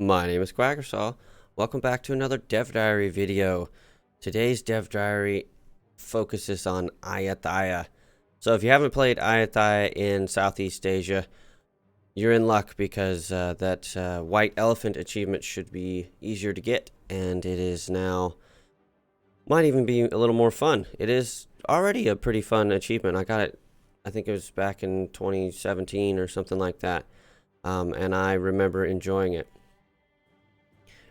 My name is Quagersall. Welcome back to another Dev Diary video. Today's Dev Diary focuses on Ayutthaya. So if you haven't played Ayutthaya in Southeast Asia, you're in luck because that white elephant achievement should be easier to get, and it is now, might even be a little more fun. It is already a pretty fun achievement. I got it, I think it was back in 2017 or something like that, and I remember enjoying it.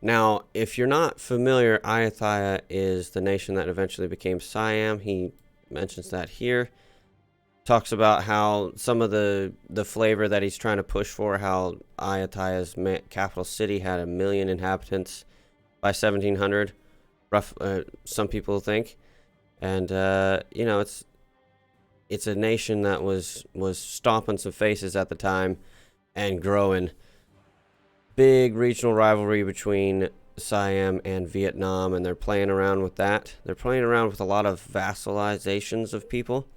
Now, if you're not familiar, Ayutthaya is the nation that eventually became SIAM. He mentions that here. Talks about how some of the flavor that he's trying to push for, how Ayutthaya's capital city had 1 million inhabitants by 1700, some people think. And, you know, it's a nation that was stomping some faces at the time and growing. Big regional rivalry between Siam and Vietnam, and they're playing around with that. They're playing around with a lot of vassalizations of people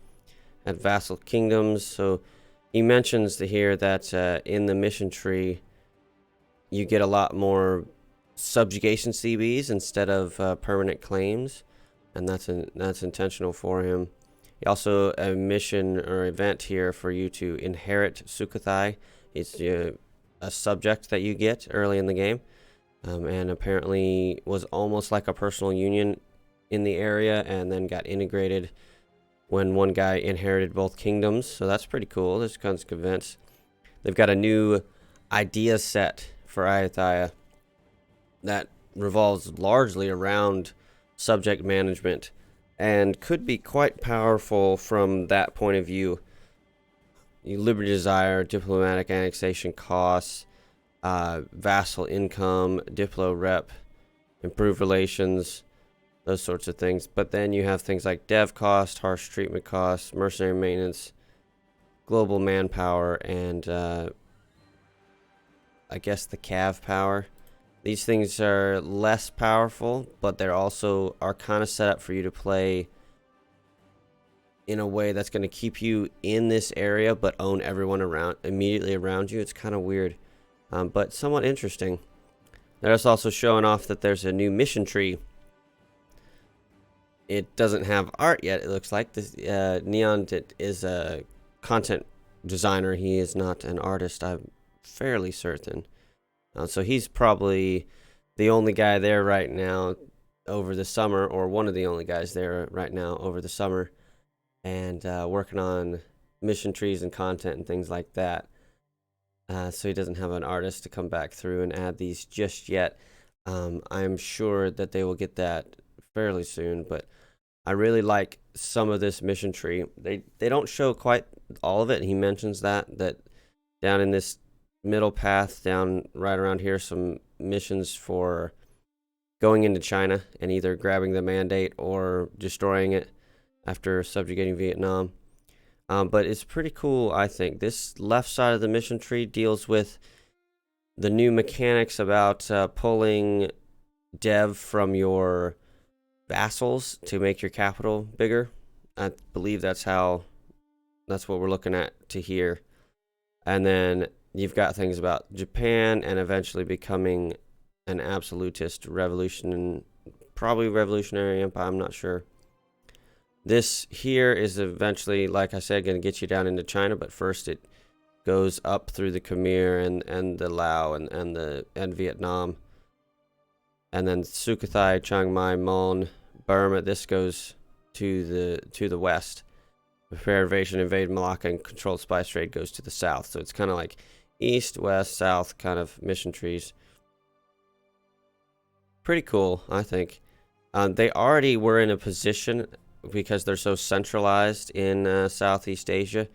and vassal kingdoms. So he mentions here that in the mission tree, you get a lot more subjugation CBs instead of permanent claims, and that's intentional for him. He also a mission or event here for you to inherit Sukhothai. It's a subject that you get early in the game, and apparently was almost like a personal union in the area, and then got integrated when one guy inherited both kingdoms. So that's pretty cool. There's kinds of events. They've got a new idea set for Ayutthaya that revolves largely around subject management and could be quite powerful from that point of view. Liberty desire, diplomatic annexation costs, vassal income, diplo rep, improved relations, those sorts of things. But then you have things like dev cost, harsh treatment costs, mercenary maintenance, global manpower, and I guess the cav power. These things are less powerful, but they're also are kind of set up for you to play in a way that's going to keep you in this area but own everyone immediately around you. It's kind of weird, but somewhat interesting. They're also showing off that there's a new mission tree. It doesn't have art yet, it looks like. This Neon is a content designer. He is not an artist, I'm fairly certain. So he's probably the only guy there right now over the summer, or one of the only guys there right now over the summer, and working on mission trees and content and things like that. So he doesn't have an artist to come back through and add these just yet. I'm sure that they will get that fairly soon, but I really like some of this mission tree. They don't show quite all of it. He mentions that down in this middle path, down right around here, some missions for going into China and either grabbing the mandate or destroying it after subjugating Vietnam. But it's pretty cool, I think. This left side of the mission tree deals with the new mechanics about pulling dev from your vassals to make your capital bigger. I believe that's what we're looking at to here. And then you've got things about Japan and eventually becoming an absolutist probably revolutionary empire, I'm not sure. This here is eventually, like I said, going to get you down into China, but first it goes up through the Khmer and the Lao and Vietnam, and then Sukhothai, Chiang Mai, Mon, Burma. This goes to the west. Prepare invasion, invade Malacca, and control spice trade goes to the south. So it's kind of like east, west, south kind of mission trees. Pretty cool, I think. They already were in a position, because they're so centralized in Southeast Asia,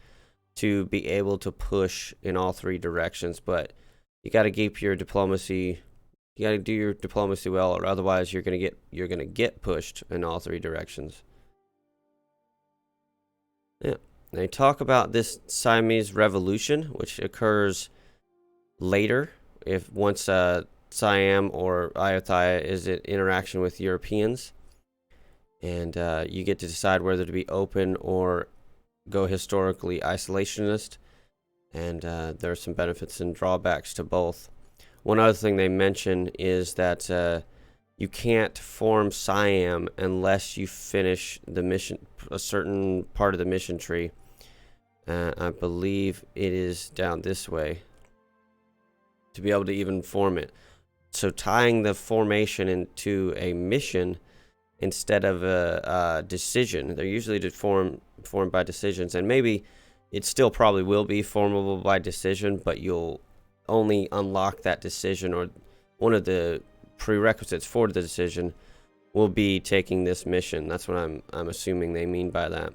to be able to push in all three directions. But you got to keep your diplomacy. You got to do your diplomacy well, or otherwise you're gonna get pushed in all three directions. Yeah, they talk about this Siamese revolution, which occurs later once Siam or Ayutthaya is in interaction with Europeans. And you get to decide whether to be open or go historically isolationist. And there are some benefits and drawbacks to both. one other thing they mention is that you can't form SIAM unless you finish the mission, a certain part of the mission tree. I believe it is down this way to be able to even form it. So tying the formation into a mission instead of a decision, they're usually formed by decisions, and maybe it still probably will be formable by decision, but you'll only unlock that decision, or one of the prerequisites for the decision will be taking this mission. That's what I'm assuming they mean by that.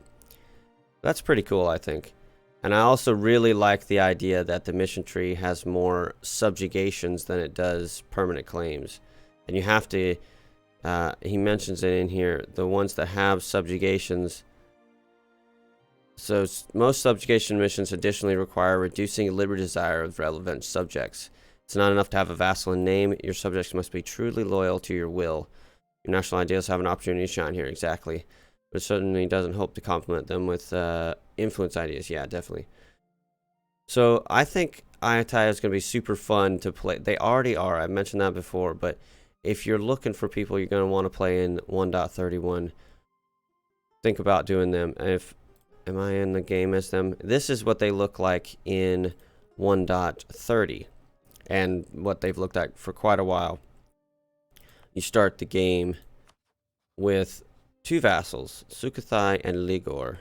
That's pretty cool, I think. And I also really like the idea that the mission tree has more subjugations than it does permanent claims. And you have to, he mentions it in here, the ones that have subjugations. So most subjugation missions additionally require reducing liberty desire of relevant subjects. It's not enough to have a vassal in name. Your subjects must be truly loyal to your will. Your national ideals have an opportunity to shine here, exactly. But it certainly doesn't hope to complement them with influence ideas. Yeah, definitely. So I think Ayutthaya is going to be super fun to play. They already are. I mentioned that before. But if you're looking for people you're going to want to play in 1.31, think about doing them. Am I in the game as them? This is what they look like in 1.30 and what they've looked like for quite a while. You start the game with two vassals, Sukhothai and Ligor.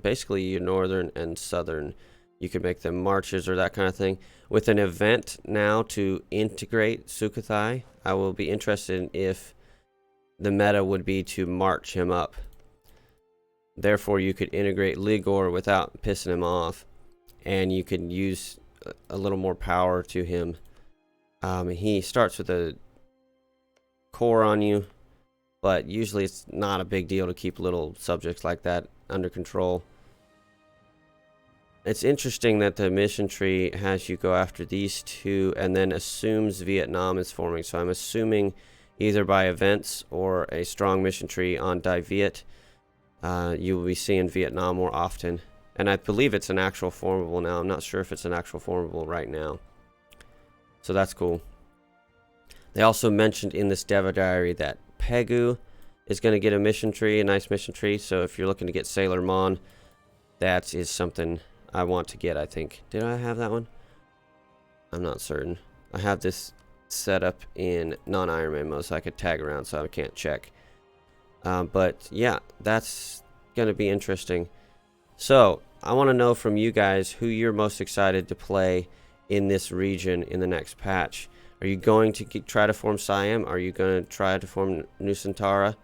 Basically your northern and southern. You could make them marches or that kind of thing. With an event now to integrate Sukhothai, I will be interested in if the meta would be to march him up. Therefore, you could integrate Ligor without pissing him off, and you could use a little more power to him. He starts with a core on you, but usually it's not a big deal to keep little subjects like that under control. It's interesting that the mission tree has you go after these two and then assumes Vietnam is forming. So I'm assuming either by events or a strong mission tree on Die Viet, you will be seeing Vietnam more often. And I believe it's an actual formable now. I'm not sure if it's an actual formable right now. So that's cool. They also mentioned in this Dev Diary that Pegu is going to get a mission tree, a nice mission tree. So if you're looking to get Sailor Mon, that is something I want to get, I think. Did I have that one? I'm not certain. I have this set up in non-Iron Man mode so I could tag around, so I can't check. But yeah, that's going to be interesting. So I want to know from you guys who you're most excited to play in this region in the next patch. Are you going to try to form SIAM? Are you going to try to form Nusantara?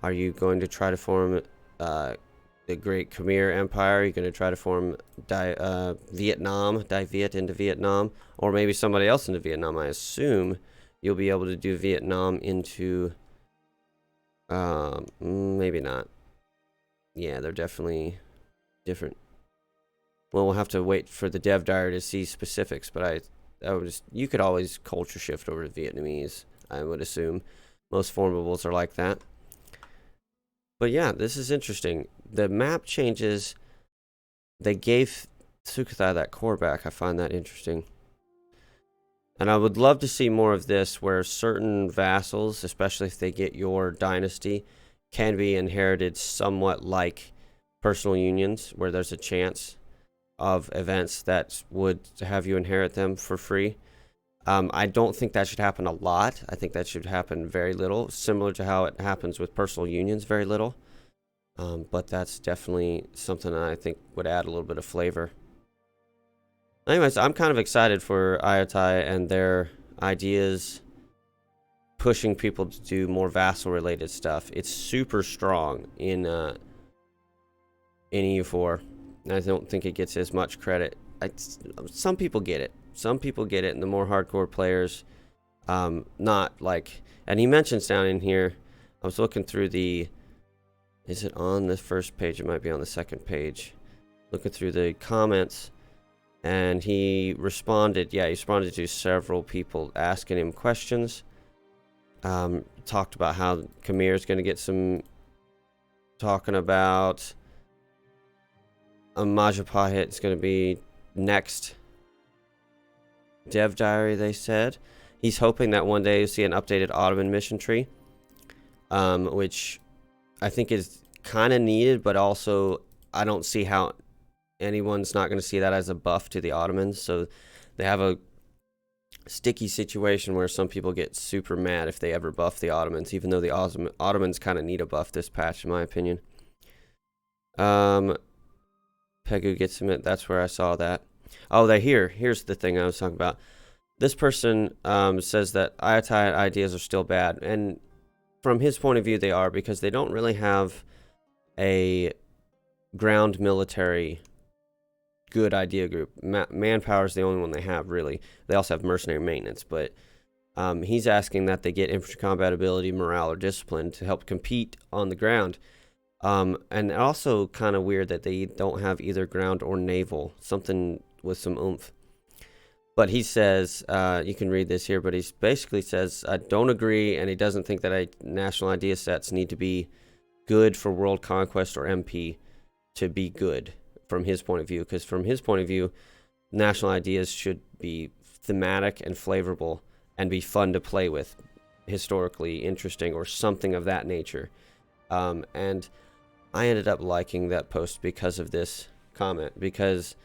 Are you going to try to form the Great Khmer Empire? Are you going to try to form Vietnam, Die Viet into Vietnam? Or maybe somebody else into Vietnam? I assume you'll be able to do Vietnam into... maybe not. Yeah, they're definitely different. Well, we'll have to wait for the Dev Diary to see specifics, but you could always culture shift over to Vietnamese, I would assume. Most formables are like that. But yeah, this is interesting. The map changes. They gave Sukhothai that core back. I find that interesting. And I would love to see more of this, where certain vassals, especially if they get your dynasty, can be inherited somewhat like personal unions, where there's a chance of events that would have you inherit them for free. I don't think that should happen a lot. I think that should happen very little, similar to how it happens with personal unions, very little. But that's definitely something that I think would add a little bit of flavor. Anyways, I'm kind of excited for Ayutthaya and their ideas pushing people to do more vassal-related stuff. It's super strong in EU4. And I don't think it gets as much credit. Some people get it. Some people get it, and the more hardcore players, not like... And he mentions down in here, I was looking through the... Is it on the first page? It might be on the second page. Looking through the comments, and he responded. Yeah, he responded to several people asking him questions. Talked about how Khmer is going to get some... Talking about... Majapahit is going to be next Dev Diary, they said. He's hoping that one day you'll see an updated Ottoman mission tree, which I think is kind of needed, but also I don't see how anyone's not going to see that as a buff to the Ottomans. So they have a sticky situation where some people get super mad if they ever buff the Ottomans, even though the Ottomans kind of need a buff this patch, in my opinion. Pegu gets him it. That's where I saw that. Oh, they're here. Here's the thing I was talking about. This person says that Ayutthaya ideas are still bad, and from his point of view, they are, because they don't really have a ground military good idea group. Manpower is the only one they have, really. They also have mercenary maintenance, but he's asking that they get infantry combat ability, morale, or discipline to help compete on the ground. And also kind of weird that they don't have either ground or naval, something with some oomph. But he says, you can read this here, but he basically says, I don't agree, and he doesn't think that national idea sets need to be good for world conquest or MP to be good from his point of view, because from his point of view, national ideas should be thematic and flavorful and be fun to play with, historically interesting or something of that nature. And I ended up liking that post because of this comment, because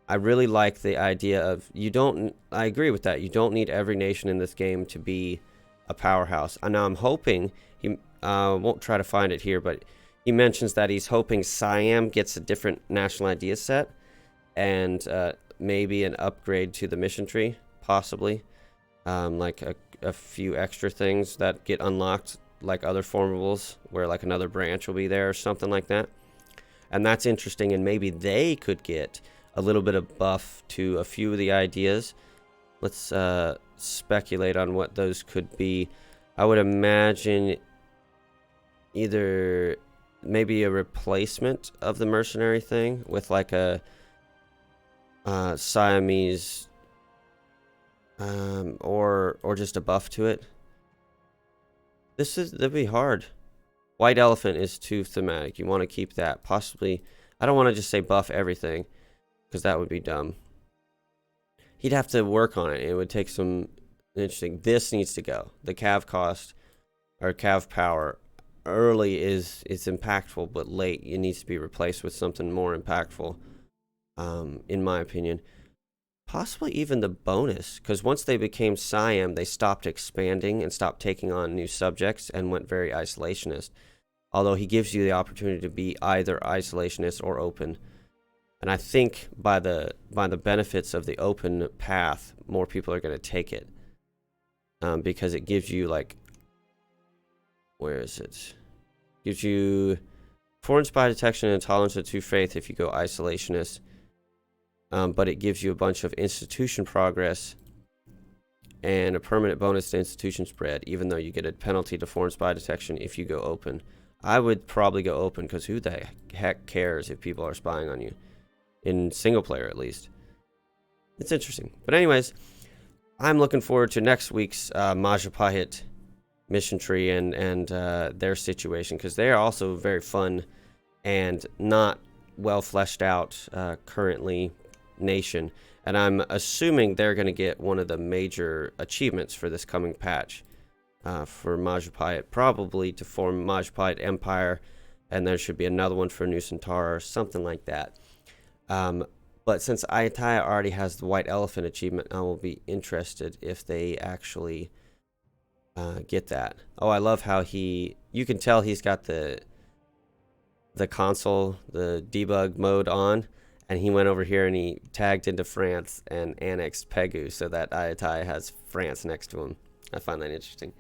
I really like the idea of I agree with that. You don't need every nation in this game to be a powerhouse. And now I'm hoping, he won't try to find it here, but he mentions that he's hoping SIAM gets a different national idea set and maybe an upgrade to the mission tree, possibly. Like a few extra things that get unlocked, like other formables, where like another branch will be there or something like that. And that's interesting, and maybe they could get a little bit of buff to a few of the ideas. Let's speculate on what those could be. I would imagine either maybe a replacement of the mercenary thing with like a Siamese or just a buff to it. That'd be hard. White elephant is too thematic. You want to keep that. Possibly, I don't want to just say buff everything, because that would be dumb. He'd have to work on it. It would take some interesting. This needs to go. The cav cost or cav power early is impactful, but late it needs to be replaced with something more impactful, in my opinion. Possibly even the bonus, because once they became SIAM, they stopped expanding and stopped taking on new subjects and went very isolationist. Although he gives you the opportunity to be either isolationist or open. And I think by the benefits of the open path, more people are going to take it. Because it gives you, like, where is it? Gives you foreign spy detection and intolerance to faith if you go isolationist. But it gives you a bunch of institution progress and a permanent bonus to institution spread, even though you get a penalty to foreign spy detection if you go open. I would probably go open, because who the heck cares if people are spying on you? In single player, at least. It's interesting. But anyways, I'm looking forward to next week's Majapahit mission tree and their situation, because they are also very fun and not well fleshed out currently nation. And I'm assuming they're going to get one of the major achievements for this coming patch for Majapahit, probably to form Majapahit Empire, and there should be another one for Nusantara or something like that. But since Ayutthaya already has the White Elephant achievement, I will be interested if they actually get that. Oh, I love how you can tell he's got the console, the debug mode on, and he went over here and he tagged into France and annexed Pegu so that Ayutthaya has France next to him. I find that interesting.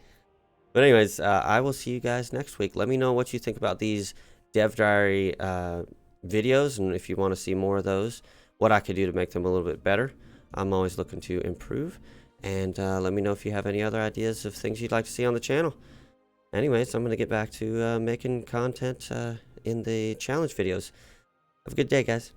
But anyways, I will see you guys next week. Let me know what you think about these Dev Diary videos, and if you want to see more of those, what I could do to make them a little bit better. I'm always looking to improve. And let me know if you have any other ideas of things you'd like to see on the channel. Anyways, I'm going to get back to making content in the challenge videos. Have a good day, guys.